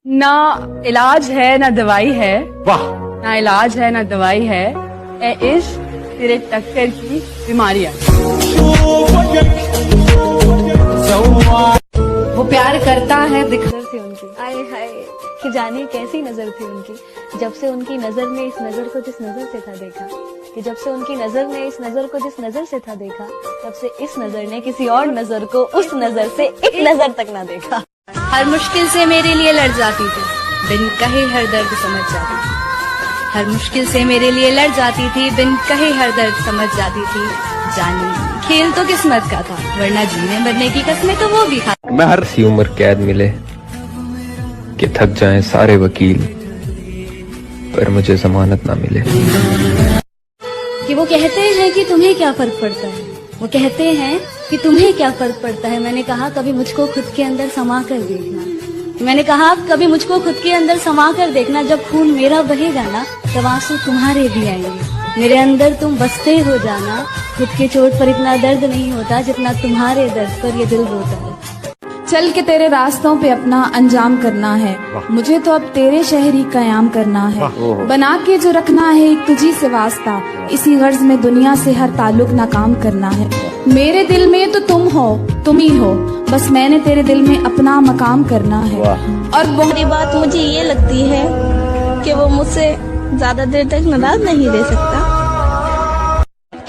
ना इलाज है ना दवाई है, वाह। ना इलाज है ना दवाई है, ए इश्क तेरे टक्कर की बीमारियां। वो प्यार करता है नजर थी उनकी, आए हाय कि जाने कैसी नजर थी उनकी। जब से उनकी नजर ने इस नजर को जिस नजर से था देखा, कि जब से उनकी नजर ने इस नजर को जिस नजर से था देखा, तब से इस नजर ने किसी और नजर को उस नजर से एक नजर तक ना देखा। हर मुश्किल से मेरे लिए लड़ जाती थी, बिन कहे हर दर्द समझ जाती थी। हर मुश्किल से मेरे लिए लड़ जाती थी, बिन कहे हर दर्द समझ जाती थी। जानी खेल तो किस्मत का था, वरना जीने मरने की कसमें तो वो भी खा। मैं हर सी उम्र कैद मिले कि थक जाएं सारे वकील, पर मुझे जमानत ना मिले। कि वो कहते हैं कि तुम्हें क्या फर्क पड़ता है, वो कहते हैं कि तुम्हें क्या फर्क पड़ता है। मैंने कहा कभी मुझको खुद के अंदर समा कर देखना, मैंने कहा कभी मुझको खुद के अंदर समा कर देखना। जब खून मेरा बहेगा ना, तब आंसू तुम्हारे भी आएंगे। मेरे अंदर तुम बसते हो जाना, खुद के चोट पर इतना दर्द नहीं होता जितना तुम्हारे दर्द पर ये दिल रोता है। चल के तेरे रास्तों पे अपना अंजाम करना है, मुझे तो अब तेरे शहर ही कयाम करना है। बना के जो रखना है एक तुझी से वास्ता, इसी गर्ज में दुनिया से हर ताल्लुक नाकाम करना है। मेरे दिल में तो तुम हो, तुम ही हो, बस मैंने तेरे दिल में अपना मकाम करना है। और बुरी बात मुझे ये लगती है कि वो मुझसे ज्यादा देर तक नाराज नहीं रह सकता।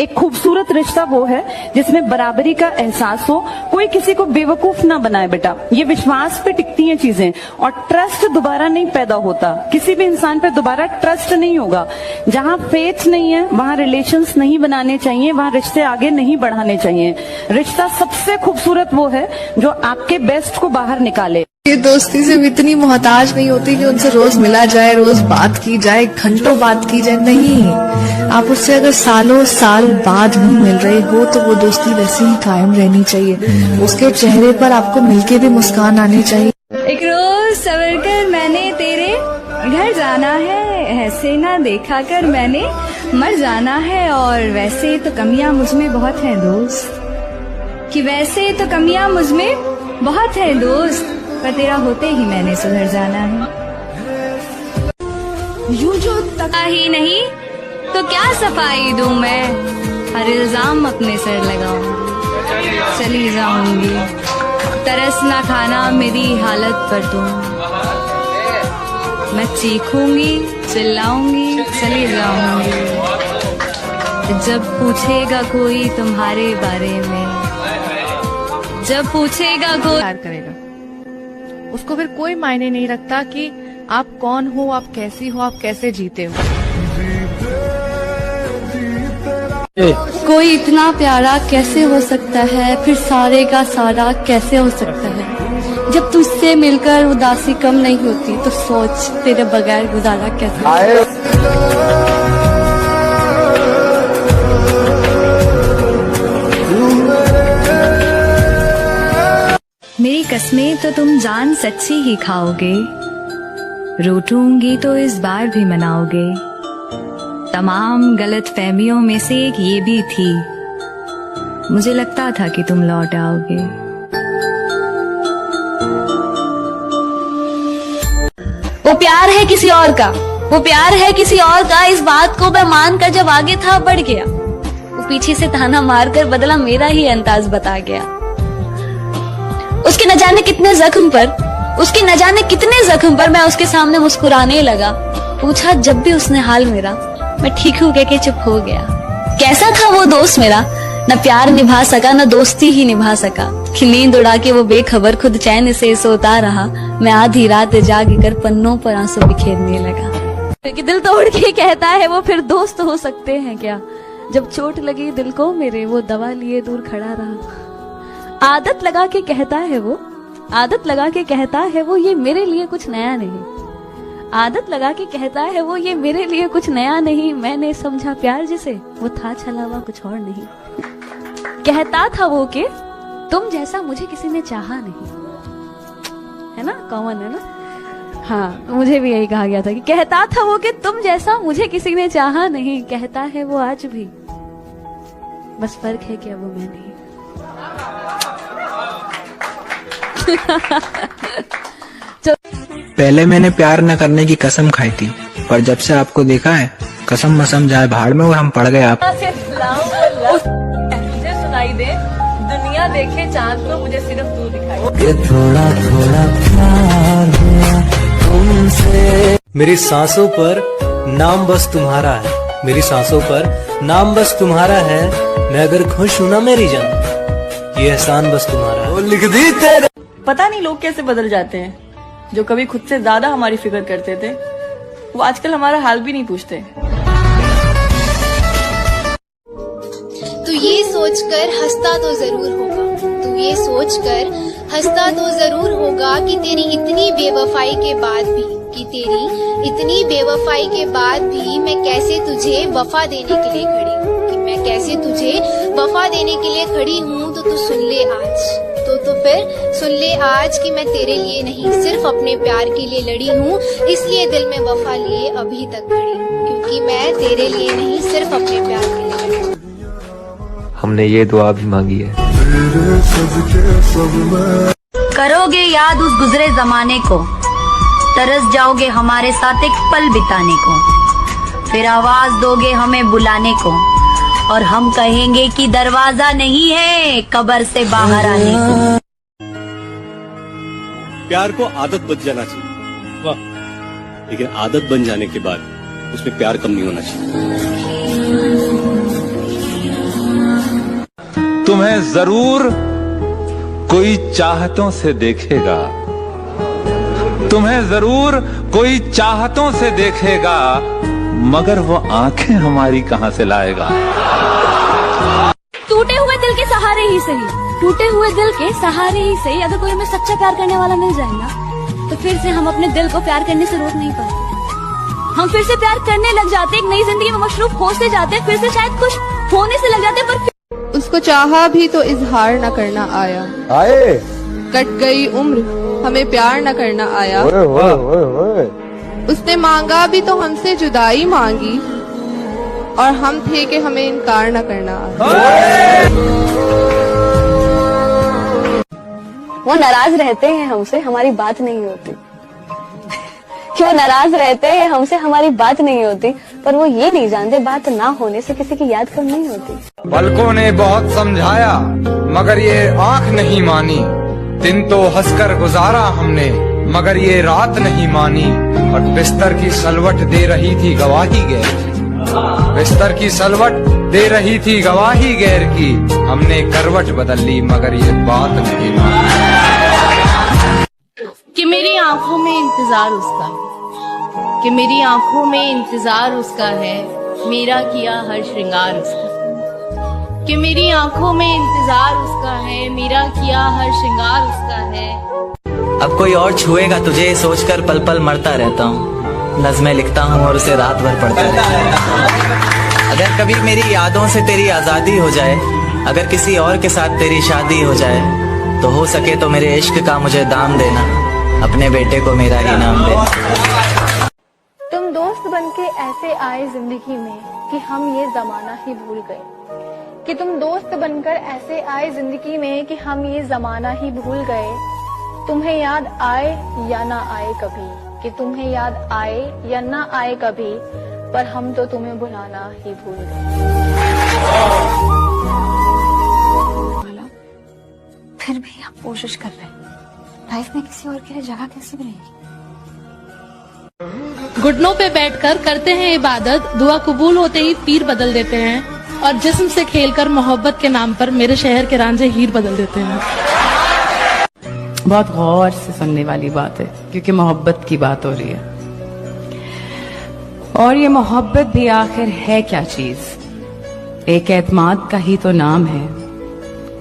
एक खूबसूरत रिश्ता वो है जिसमें बराबरी का एहसास हो, कोई किसी को बेवकूफ ना बनाए बेटा। ये विश्वास पे टिकती हैं चीजें, और ट्रस्ट दोबारा नहीं पैदा होता। किसी भी इंसान पे दोबारा ट्रस्ट नहीं होगा। जहाँ फेथ नहीं है वहाँ रिलेशंस नहीं बनाने चाहिए, वहाँ रिश्ते आगे नहीं बढ़ाने चाहिए। रिश्ता सबसे खूबसूरत वो है जो आपके बेस्ट को बाहर निकाले। ये दोस्ती से भी इतनी मोहताज नहीं होती कि उनसे रोज मिला जाए, रोज बात की जाए, घंटों बात की जाए। नहीं, आप उससे अगर सालों साल बाद भी मिल रहे हो तो वो दोस्ती वैसे ही कायम रहनी चाहिए। उसके चेहरे पर आपको मिलके भी मुस्कान आनी चाहिए। एक रोज सवर कर मैंने तेरे घर जाना है, ऐसे ना देखा कर मैंने मर जाना है। और वैसे तो कमियां मुझ में बहुत है दोस्त, कि वैसे तो कमियां मुझ में बहुत है दोस्त, पर तेरा होते ही मैंने सुधर जाना है। यूं जो तका ही नहीं तो क्या सफाई दूं मैं, हर इल्जाम अपने सर लगाऊंगी, चली जाऊंगी। तरस ना खाना मेरी हालत पर तुम, मैं चीखूंगी चिल्लाऊंगी चली जाऊंगी। जब पूछेगा कोई तुम्हारे बारे में, जब पूछेगा कोई प्यार करेगा, उसको फिर कोई मायने नहीं रखता कि आप कौन हो, आप कैसी हो, आप कैसे जीते हो। कोई इतना प्यारा कैसे हो सकता है, फिर सारे का सारा कैसे हो सकता है। जब तुझसे मिलकर उदासी कम नहीं होती तो सोच तेरे बगैर गुजारा कैसे। मेरी कसमें तो तुम जान सच्ची ही खाओगे, रूठूंगी तो इस बार भी मनाओगे। तमाम गलत फहमियों में से एक ये भी थी, मुझे लगता था कि तुम लौट आओगे। वो प्यार है किसी और का, वो प्यार है किसी और का, इस बात को मैं मानकर जब आगे था बढ़ गया। वो पीछे से ताना मारकर बदला मेरा ही अंदाज बता गया। उसके न जाने कितने जख्म पर, उसके न जाने कितने जख्म पर मैं उसके सामने मुस्कुराने लगा। पूछा जब भी उसने हाल मेरा, मैं ठीक हूँ कह के चुप हो गया। कैसा था वो दोस्त मेरा, न प्यार निभा सका न दोस्ती ही निभा सका। कि नींद उड़ा के वो बेखबर खुद चैन से सोता रहा, मैं आधी रात जाग कर पन्नों पर आंसू बिखेरने लगा। कि दिल तोड़ के कहता है वो फिर दोस्त हो सकते हैं क्या। जब चोट लगी दिल को मेरे, वो दवा लिए दूर खड़ा रहा। आदत लगा के कहता है वो, आदत लगा के कहता है वो, ये मेरे लिए कुछ नया नहीं। आदत लगा के कहता है वो, ये मेरे लिए कुछ नया नहीं। मैंने समझा प्यार जिसे, वो था छलावा कुछ और नहीं। कहता था वो कि तुम जैसा मुझे किसी ने चाहा नहीं, है ना, कॉमन है ना। हाँ, मुझे भी यही कहा गया था कि कहता था वो कि तुम जैसा मुझे किसी ने चाहा नहीं। कहता है वो आज भी, बस फर्क है कि अब वो मैं नहीं। चलो पहले मैंने प्यार न करने की कसम खाई थी, पर जब से आपको देखा है कसम मसम जाए भाड़ में और हम पड़ गए आप। मुझे सुनाई दे दुनिया देखे चांद को, मुझे सिर्फ तू दिखाई। थोड़ा थोड़ा प्यार हुआ तुमसे। मेरी सांसों पर नाम बस तुम्हारा है, मेरी सांसों पर नाम बस तुम्हारा है। मैं अगर खुश हूं ना मेरी जान, ये एहसान बस तुम्हारा है। वो लिख दी तेरे। पता नहीं लोग कैसे बदल जाते हैं। जो कभी खुद से ज्यादा हमारी फिक्र करते थे, वो आजकल हमारा हाल भी नहीं पूछते। तू ये सोचकर हंसता तो जरूर होगा, तू ये सोचकर हंसता तो जरूर होगा कि तेरी इतनी बेवफाई के बाद भी, कि तेरी इतनी बेवफाई के बाद भी मैं कैसे तुझे वफा देने के लिए खड़ी हूँ, कि मैं कैसे तुझे वफा देने के लिए खड़ी हूँ। तो तू सुन ले आज, तो फिर सुन ले आज कि मैं तेरे लिए नहीं सिर्फ अपने प्यार के लिए लड़ी हूँ। इसलिए दिल में वफा लिए अभी तक खड़ी हूँ, क्योंकि मैं तेरे लिए नहीं सिर्फ अपने प्यार के लिए लड़ी हूँ। हमने ये दुआ भी मांगी है। करोगे याद उस गुजरे जमाने को, तरस जाओगे हमारे साथ एक पल बिताने को, फिर आवाज दोगे हमें बुलाने को, और हम कहेंगे कि दरवाजा नहीं है कब्र से बाहर आने को। प्यार को आदत बन जाना चाहिए, वाह, लेकिन आदत बन जाने के बाद उसमें प्यार कम नहीं होना चाहिए। तुम्हें जरूर कोई चाहतों से देखेगा, तुम्हें जरूर कोई चाहतों से देखेगा, मगर वो आंखें हमारी कहां से लाएगा। टूटे हुए दिल के सहारे ही सही, टूटे हुए दिल के सहारे ही सही, अगर कोई हमें सच्चा प्यार करने वाला मिल जाए ना, तो फिर से हम अपने दिल को प्यार करने से रोक नहीं पाते। हम फिर से प्यार करने लग जाते, एक नई जिंदगी में मशरूफ होते जाते, फिर से शायद खुश होने से लग जाते। पर उसको चाहा भी तो इजहार न करना आया, कट गई उम्र हमें प्यार न करना आया। उसने मांगा भी तो हमसे जुदाई मांगी, और हम थे कि हमें इनकार न करना आया। वो नाराज रहते हैं हमसे, हमारी बात नहीं होती। क्यों नाराज रहते हैं हमसे, हमारी बात नहीं होती, पर वो ये नहीं जानते बात ना होने से किसी की याद कम नहीं होती। पलकों ने बहुत समझाया मगर ये आंख नहीं मानी, दिन तो हंसकर गुजारा हमने मगर ये रात नहीं मानी, और बिस्तर की सलवट दे रही थी गवाही गैर की, बिस्तर की सलवट दे रही थी गवाही गैर की, हमने करवट बदल ली मगर ये बात नहीं मानी। कि मेरी आंखों में इंतजार उसका है, कि मेरी आंखों में इंतजार उसका है, मेरा किया हर श्रृंगार उसका, कि मेरी आंखों में इंतजार उसका है, मेरा किया हर श्रृंगार उसका है। अब कोई और छुएगा तुझे सोचकर पल पल मरता रहता हूँ, नज़्में लिखता हूँ और उसे रात भर पढ़ता रहता हूँ। अगर कभी मेरी यादों से तेरी आजादी हो जाए, अगर किसी और के साथ तेरी शादी हो जाए, तो हो सके तो मेरे इश्क का मुझे दाम देना, अपने बेटे को मेरा ही नाम देना। तुम दोस्त बनके ऐसे आए जिंदगी में कि हम ये जमाना ही भूल गए, कि तुम दोस्त बनकर ऐसे आए जिंदगी में कि हम ये जमाना ही भूल गए। तुम्हें याद आए या ना आए कभी, कि तुम्हें याद आए या ना आए कभी, पर हम तो तुम्हें बुलाना ही भूल गए। फिर भी आप कोशिश कर रहे हैं, लाइफ में किसी और के लिए जगह कैसे बनेगी। घुटनों पे बैठकर करते हैं इबादत, दुआ कबूल होते ही पीर बदल देते हैं, और जिस्म से खेलकर मोहब्बत के नाम पर मेरे शहर के रांझे हीर बदल देते हैं। बहुत गौर से सुनने वाली बात है, क्योंकि मोहब्बत की बात हो रही है। और ये मोहब्बत भी आखिर है क्या चीज? एक एतमाद का ही तो नाम है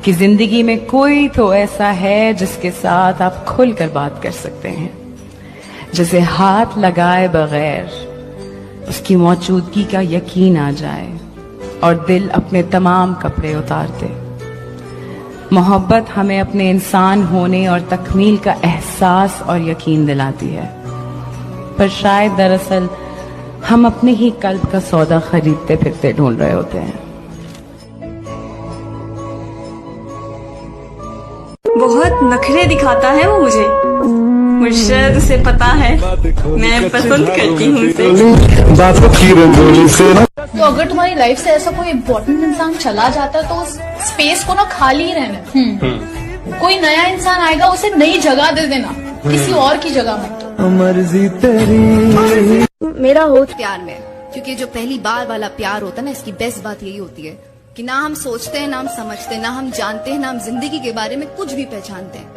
कि जिंदगी में कोई तो ऐसा है जिसके साथ आप खुलकर बात कर सकते हैं, जिसे हाथ लगाए बगैर उसकी मौजूदगी का यकीन आ जाए और दिल अपने तमाम कपड़े उतार दे। मोहब्बत हमें अपने इंसान होने और तकमील का एहसास और यकीन दिलाती है, पर शायद दरअसल हम अपने ही कल्ब का सौदा खरीदते फिरते ढूंढ रहे होते हैं। बहुत नखरे दिखाता है वो मुर्शद उसे पता है मैं पसंद करती हूँ उसे। तो अगर तुम्हारी लाइफ से ऐसा कोई इम्पोर्टेंट इंसान चला जाता है तो उस स्पेस को ना खाली रहना। कोई नया इंसान आएगा उसे नई जगह दे देना, किसी और की जगह मत। मर्जी तेरी। मेरा हो प्यार में, क्योंकि जो पहली बार वाला प्यार होता है ना, इसकी बेस्ट बात यही होती है कि ना हम सोचते हैं, ना हम समझते हैं, ना हम जानते हैं, ना हम जिंदगी के बारे में कुछ भी पहचानते हैं।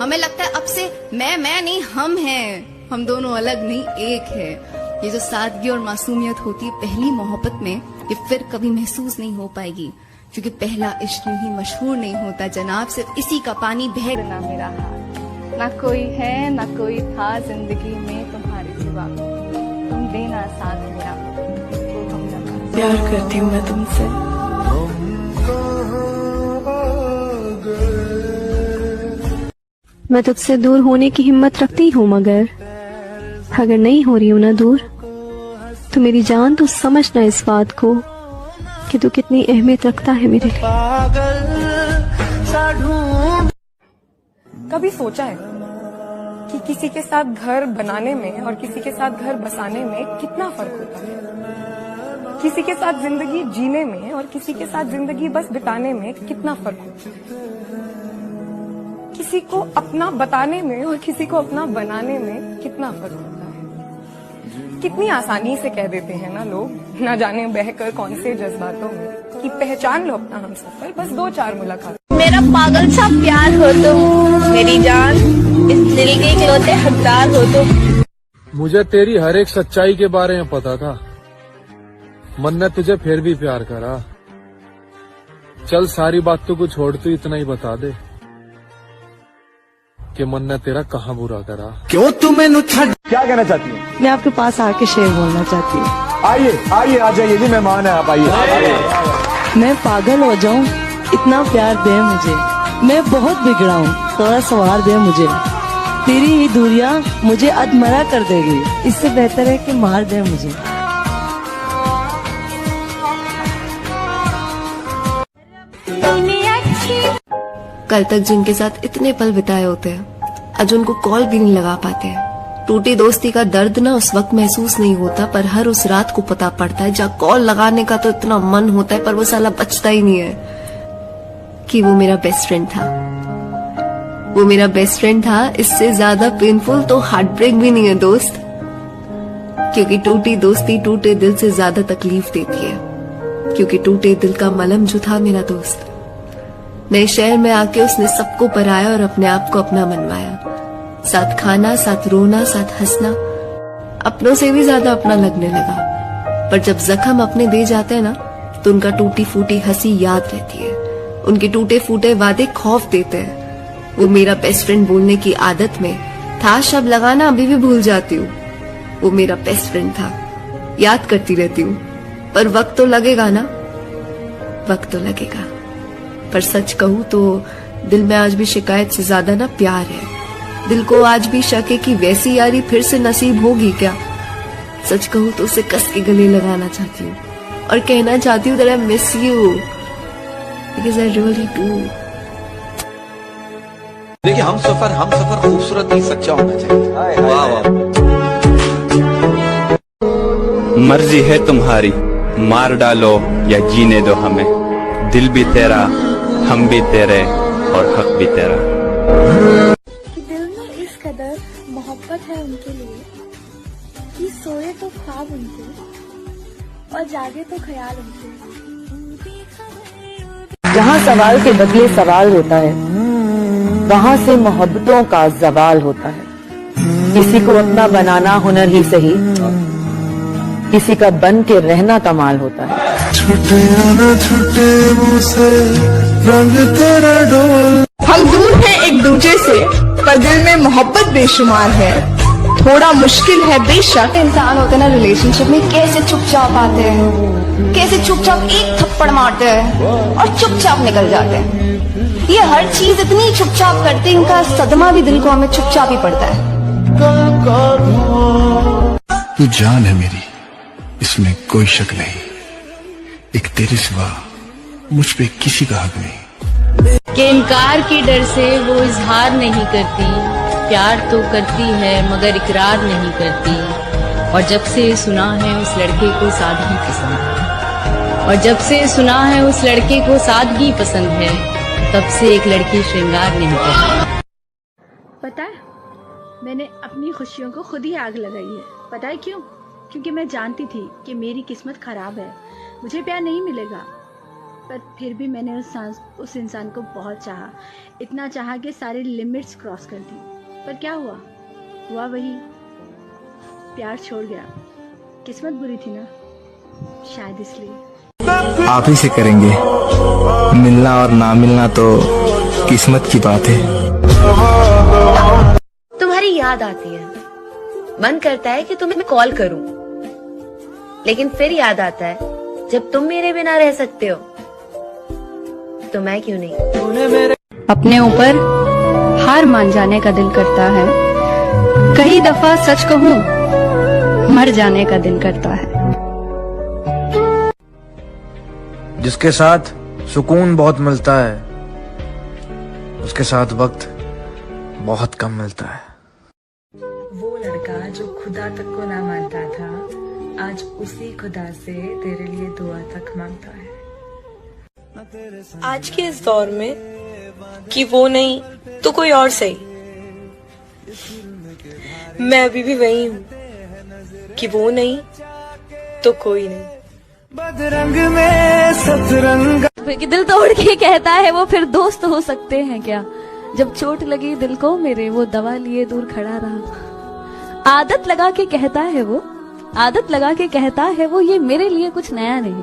हमें लगता है अब से मैं नहीं, हम हैं, हम दोनों अलग नहीं एक है। ये जो सादगी और मासूमियत होती है पहली मोहब्बत में, ये फिर कभी महसूस नहीं हो पाएगी, क्योंकि पहला इश्क ही मशहूर नहीं होता जनाब, सिर्फ इसी का पानी बह ना मेरा हाथ, ना कोई है ना कोई था जिंदगी में तुम्हारे सिवा, तुम देना साथ मेरा, तो हम प्यार करती हूँ मैं तुमसे। मैं तुझसे दूर होने की हिम्मत रखती हूँ, मगर अगर नहीं हो रही हूँ ना दूर, तो मेरी जान तू समझना इस बात को कि तू कितनी अहमियत रखता है मेरे लिए। कभी सोचा है कि किसी के साथ घर बनाने में और किसी के साथ घर बसाने में कितना फर्क होता है? किसी के साथ जिंदगी जीने में और किसी के साथ जिंदगी बस बिताने में कितना फर्क होता है? किसी को अपना बताने में और किसी को अपना बनाने में कितना फर्क होता है? कितनी आसानी से कह देते हैं ना लोग, ना जाने बहकर कौन से जज्बातों में, कि पहचान लो अपना हमसफर बस 2-4 मुलाकात। मेरा पागल सा प्यार हो तुम, मेरी जान, इस दिल के इकलौते हकदार हो तुम। मुझे तेरी हर एक सच्चाई के बारे में पता था, मन ने तुझे फिर भी प्यार करा। चल सारी बातों को छोड़, तू इतना ही बता दे कि मन ने तेरा कहाँ बुरा करा। क्यों तुम्हें क्या कहना चाहती है? मैं आपके पास आके शेर बोलना चाहती हूँ। आइए आइए आ जाइए जी, मेहमान है आप, आइए। मैं पागल हो जाऊं, इतना प्यार दे मुझे, मैं बहुत बिगड़ा हूँ, थोड़ा सवार दे मुझे। तेरी ही दूरियां मुझे अधमरा कर देगी, इससे बेहतर है कि मार दे मुझे। कल तक जिनके साथ इतने पल बिताए होते हैं, आज उनको कॉल भी नहीं लगा पाते हैं। टूटी दोस्ती का दर्द ना उस वक्त महसूस नहीं होता, पर हर उस रात को पता पड़ता है, जहाँ कॉल लगाने का तो इतना मन होता है पर वो साला बचता ही नहीं है, कि वो मेरा बेस्ट फ्रेंड था। वो मेरा बेस्ट फ्रेंड था। इससे ज्यादा पेनफुल तो हार्ट ब्रेक भी नहीं है दोस्त, क्योंकि टूटी दोस्ती टूटे दिल से ज्यादा तकलीफ देती है, क्योंकि टूटे दिल का मलम जो था मेरा दोस्त। नए शहर में आके उसने सबको पराया और अपने आप को अपना मनवाया, साथ खाना, साथ रोना, साथ हंसना, अपनों से भी ज्यादा अपना लगने लगा। पर जब जख्म अपने दे जाते हैं ना, तो उनका टूटी फूटी हंसी याद रहती है, उनके टूटे फूटे वादे खौफ देते हैं। वो मेरा बेस्ट फ्रेंड बोलने की आदत में था शब्द लगाना अभी भी भूल जाती हूँ। वो मेरा बेस्ट फ्रेंड था, याद करती रहती हूँ, पर वक्त तो लगेगा ना, वक्त तो लगेगा। पर सच कहूँ तो दिल में आज भी शिकायत से ज्यादा ना प्यार है। दिल को आज भी शक है कि वैसी यारी फिर से नसीब होगी क्या। सच कहूँ तो उसे कस के गले लगाना चाहती हूँ और कहना चाहती हूँ that I miss you because I really do। देखिए हम सफर खूबसूरत नहीं, सच्चा होना चाहिए। वाह वाह। मर्जी है तुम्हारी, मार डालो या जीने दो हमें, दिल भी तेरा, हम भी तेरे और हक भी तेरा। दिल में इस कदर मोहब्बत है उनके लिए कि सोए तो ख्वाब उनके और जागे तो ख्याल उनके। जहाँ सवाल के बदले सवाल होता है, वहाँ से मोहब्बतों का जवाल होता है। किसी को अपना बनाना हुनर ही सही, किसी का बन के रहना कमाल होता है। छुटे ना छुटे मुझसे रंग तेरा डोल। हम दूर हैं एक दूसरे से, पर दिल में मोहब्बत बेशुमार है। थोड़ा मुश्किल है बेशक। इंसान होते ना रिलेशनशिप में कैसे चुपचाप आते हैं, कैसे चुपचाप एक थप्पड़ मारते हैं और चुपचाप निकल जाते हैं। ये हर चीज इतनी चुपचाप करते हैं, इनका सदमा भी दिल को हमें चुपचाप ही पड़ता है। तू जान है मेरी, इसमें कोई शक नहीं। एक तेरे सिवा मुझ पे किसी का हक नहीं। कि इनकार के डर से वो इजहार नहीं करती, प्यार तो करती है मगर इकरार नहीं करती। और जब से सुना है उस लड़के को सादगी पसंद है। और जब से सुना है उस लड़के को सादगी पसंद है, तब से एक लड़की श्रृंगार नहीं करती। पता है, मैंने अपनी खुशियों को खुद ही आग लगाई है। पता है क्यों? क्योंकि मैं जानती थी कि मेरी किस्मत खराब है, मुझे प्यार नहीं मिलेगा। पर फिर भी मैंने उस इंसान को बहुत चाहा, इतना चाहा कि सारी लिमिट्स क्रॉस कर दी। पर क्या हुआ? हुआ वही, प्यार छोड़ गया। किस्मत बुरी थी ना, शायद इसलिए। आप ही से करेंगे, मिलना और ना मिलना तो किस्मत की बात है। तुम्हारी याद आती है, मन करता है कि तुम्हें मैं कॉल करूं, लेकिन फिर याद आता है जब तुम मेरे बिना रह सकते हो तो मैं क्यों नहीं। अपने ऊपर हार मान जाने का दिल करता है, कई दफा सच कहूं मर जाने का दिल करता है। जिसके साथ सुकून बहुत मिलता है, उसके साथ वक्त बहुत कम मिलता है। वो लड़का जो खुदा तक को ना मानता था, आज उसी खुदा से तेरे लिए दुआ तक मांगता है। आज के इस दौर में कि वो नहीं तो कोई और सही, मैं अभी भी वही हूँ कि वो नहीं तो कोई नहीं। बदरंग में सतरंग कि दिल तोड़ के कहता है वो, फिर दोस्त हो सकते हैं क्या? जब चोट लगी दिल को मेरे, वो दवा लिए दूर खड़ा रहा। आदत लगा के कहता है वो, आदत लगा के कहता है वो, ये मेरे लिए कुछ नया नहीं।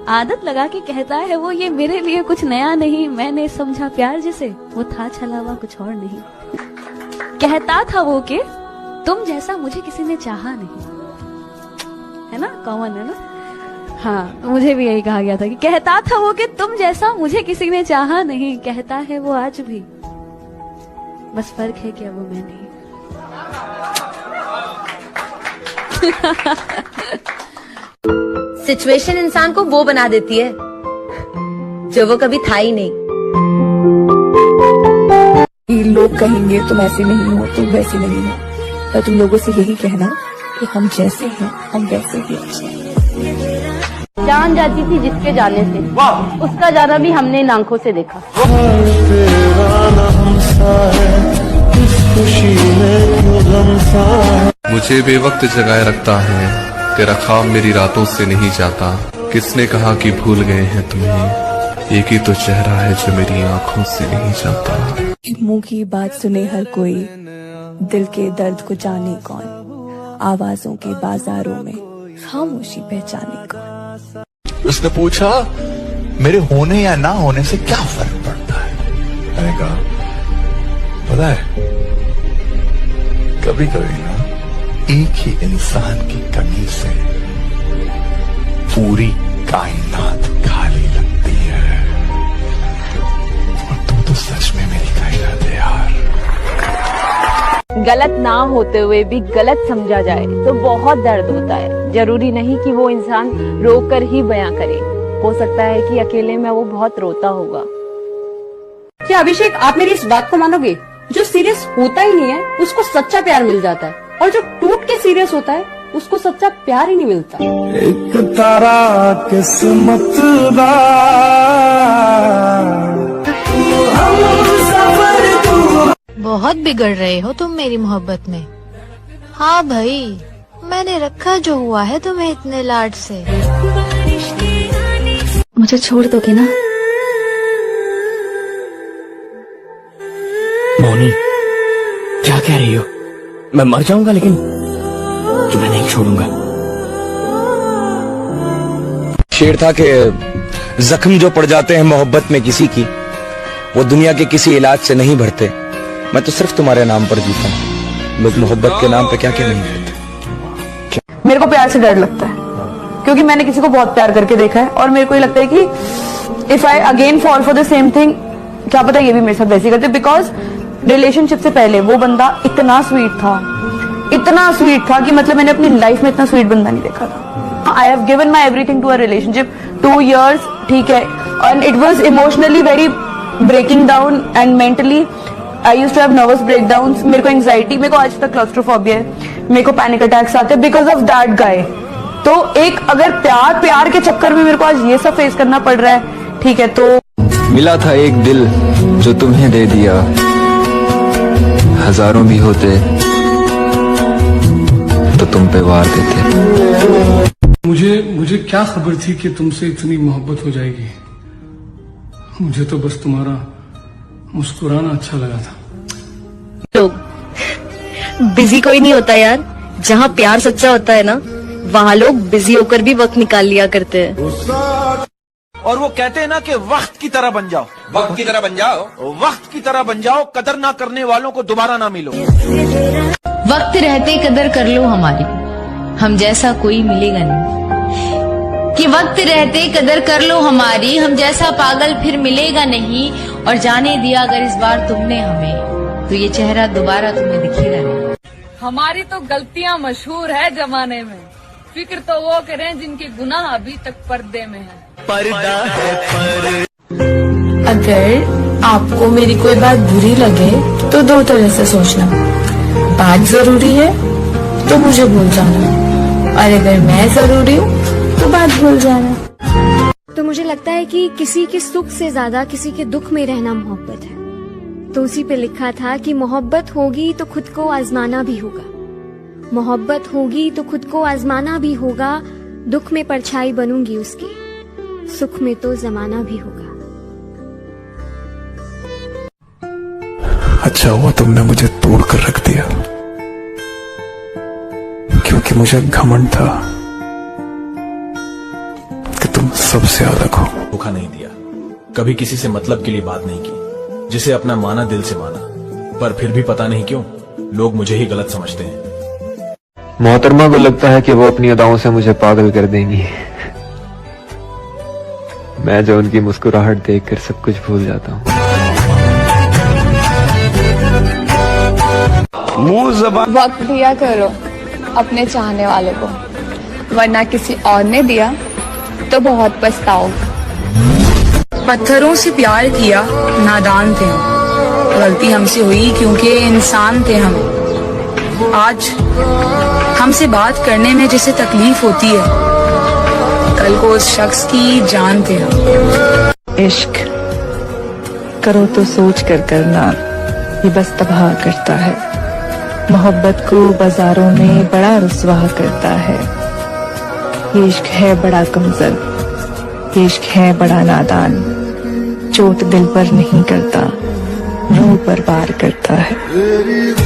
आदत लगा के कहता है वो, ये मेरे लिए कुछ नया नहीं। मैंने समझा प्यार जिसे, वो था छलावा कुछ और नहीं। कहता था वो कि तुम जैसा मुझे किसी ने चाहा नहीं, है ना, कॉमन है ना। हाँ, मुझे भी यही कहा गया था कि कहता था वो कि तुम जैसा मुझे किसी ने चाहा नहीं। कहता है वो आज भी, बस फर्क है कि अब वो मैं नहीं। सिचुएशन इंसान को वो बना देती है जो वो कभी था ही नहीं। लोग कहेंगे तुम ऐसे नहीं हो, तुम वैसे नहीं हो, पर तुम लोगों से यही कहना कि हम जैसे हैं हम वैसे ही अच्छे हैं। जान जाती थी जिसके जाने से, उसका जाना भी हमने इन आंखों से देखा। मुझे बेवक्त जगाए रखता है, तेरा ख्वाब मेरी रातों से नहीं जाता। किसने कहा कि भूल गए हैं तुम्हें, एक ही तो चेहरा है जो मेरी आंखों से नहीं जाता। मुंह की बात सुने हर कोई, दिल के दर्द को जाने कौन। आवाजों के बाजारों में खामोशी पहचाने कौन। उसने पूछा मेरे होने या ना होने से क्या फर्क पड़ता है। मैंने कहा पता है, कभी कभी ना एक ही इंसान की कमी से पूरी कायनात खाली लगती है। और तू तो सच में मेरी कायनात है यार। गलत ना होते हुए भी गलत समझा जाए तो बहुत दर्द होता है। जरूरी नहीं कि वो इंसान रोकर ही बयां करे, हो सकता है कि अकेले में वो बहुत रोता होगा। क्या अभिषेक, आप मेरी इस बात को मानोगे, जो सीरियस होता ही नहीं है उसको सच्चा प्यार मिल जाता है, और जो टूट के सीरियस होता है उसको सच्चा प्यार ही नहीं मिलता। एक तारा किस्मत दा बहुत बिगड़ रहे हो तुम मेरी मोहब्बत में। हाँ भाई, मैंने रखा जो हुआ है तुम्हें इतने लाड से। मुझे छोड़ दोगे ना? मौनी, क्या कह रही हो? मैं मर जाऊंगा लेकिन तुम्हें नहीं छोड़ूंगा। शेर था कि जख्म जो पड़ जाते हैं मोहब्बत में किसी की, वो दुनिया के किसी इलाज से नहीं भरते। मैं तो सिर्फ तुम्हारे नाम पर जीता हूँ, लोग मोहब्बत के नाम पे क्या क्या नहीं करते। मेरे को प्यार से डर लगता है, क्योंकि मैंने किसी को बहुत प्यार करके देखा है, और मेरे को ये लगता है कि if I again fall for the same thing, क्या पता ये भी मेरे साथ वैसे करते। बिकॉज रिलेशनशिप से पहले वो बंदा इतना स्वीट था कि मतलब मैंने अपनी लाइफ में इतना स्वीट बंदा नहीं देखा था। I have given my everything to a relationship, 2 years, ठीक है, and it was emotionally very breaking down and mentally I used to have nervous breakdowns, मेरे को एंजाइटी, मेरे को आज तक क्लॉस्ट्रोफोबिया है, मेरे को पैनिक अटैक्स आते हैं बिकॉज ऑफ दैट गाय। तो एक अगर प्यार के चक्कर में मेरे को आज ये सब फेस करना पड़ रहा है, ठीक है। तो मिला था एक दिल जो तुम्हें दे दिया, हजारों भी होते तो तुम पे वार देते। मुझे क्या खबर थी कि तुमसे इतनी मोहब्बत हो जाएगी। मुझे तो बस तुम्हारा मुस्कुराना अच्छा लगा था। लोग बिजी कोई नहीं होता यार, जहाँ प्यार सच्चा होता है ना, वहाँ लोग बिजी होकर भी वक्त निकाल लिया करते हैं। और वो कहते हैं ना कि वक्त की तरह बन जाओ, वक्त की तरह बन जाओ, वक्त की तरह बन जाओ, कदर ना करने वालों को दोबारा ना मिलो। वक्त रहते कदर कर लो हमारी, हम जैसा कोई मिलेगा नहीं। कि वक्त रहते कदर कर लो हमारी, हम जैसा पागल फिर मिलेगा नहीं। और जाने दिया अगर इस बार तुमने हमें, तो ये चेहरा दोबारा तुम्हें दिखेगा नहीं। हमारी तो गलतियां मशहूर है जमाने में, फिक्र तो वो करें जिनके गुनाह अभी तक पर्दे में है। पर्दा है अगर आपको मेरी कोई बात बुरी लगे तो दो तरह से सोचना, बात जरूरी है तो मुझे भूल जाना, और अगर मैं जरूरी हूँ तो बात भूल जाना। तो मुझे लगता है कि किसी के सुख से ज्यादा किसी के दुख में रहना मोहब्बत है। तो उसी पे लिखा था कि मोहब्बत होगी तो खुद को आजमाना भी होगा, मोहब्बत होगी तो खुद को आजमाना भी होगा, दुख में परछाई बनूंगी उसकी, सुख में तो जमाना भी होगा। अच्छा हुआ तुमने मुझे तोड़ कर रख दिया, क्योंकि मुझे घमंड था कि तुम सबसे अलग हो। धोखा नहीं दिया, कभी किसी से मतलब के लिए बात नहीं की, जिसे अपना माना दिल से माना, पर फिर भी पता नहीं क्यों लोग मुझे ही गलत समझते हैं। मोहतरमा को लगता है कि वो अपनी अदाओं से मुझे पागल कर देंगी, मैं जो उनकी मुस्कुराहट देखकर सब कुछ भूल जाता हूँ। वक्त दिया करो अपने चाहने वाले को, वरना किसी और ने दिया तो बहुत पछताओगे। पत्थरों से प्यार किया, नादान थे हम, गलती हमसे हुई क्योंकि इंसान थे हम। आज हमसे बात करने में जिसे तकलीफ होती है, कल को उस शख्स की जान थे हम। इश्क करो तो सोच कर करना, ये बस तबाह करता है। मोहब्बत को बाजारों में बड़ा रुस्वा करता है। ये इश्क है बड़ा कमजोर, ये इश्क है बड़ा नादान, चोट दिल पर नहीं करता, रूह पर वार करता है।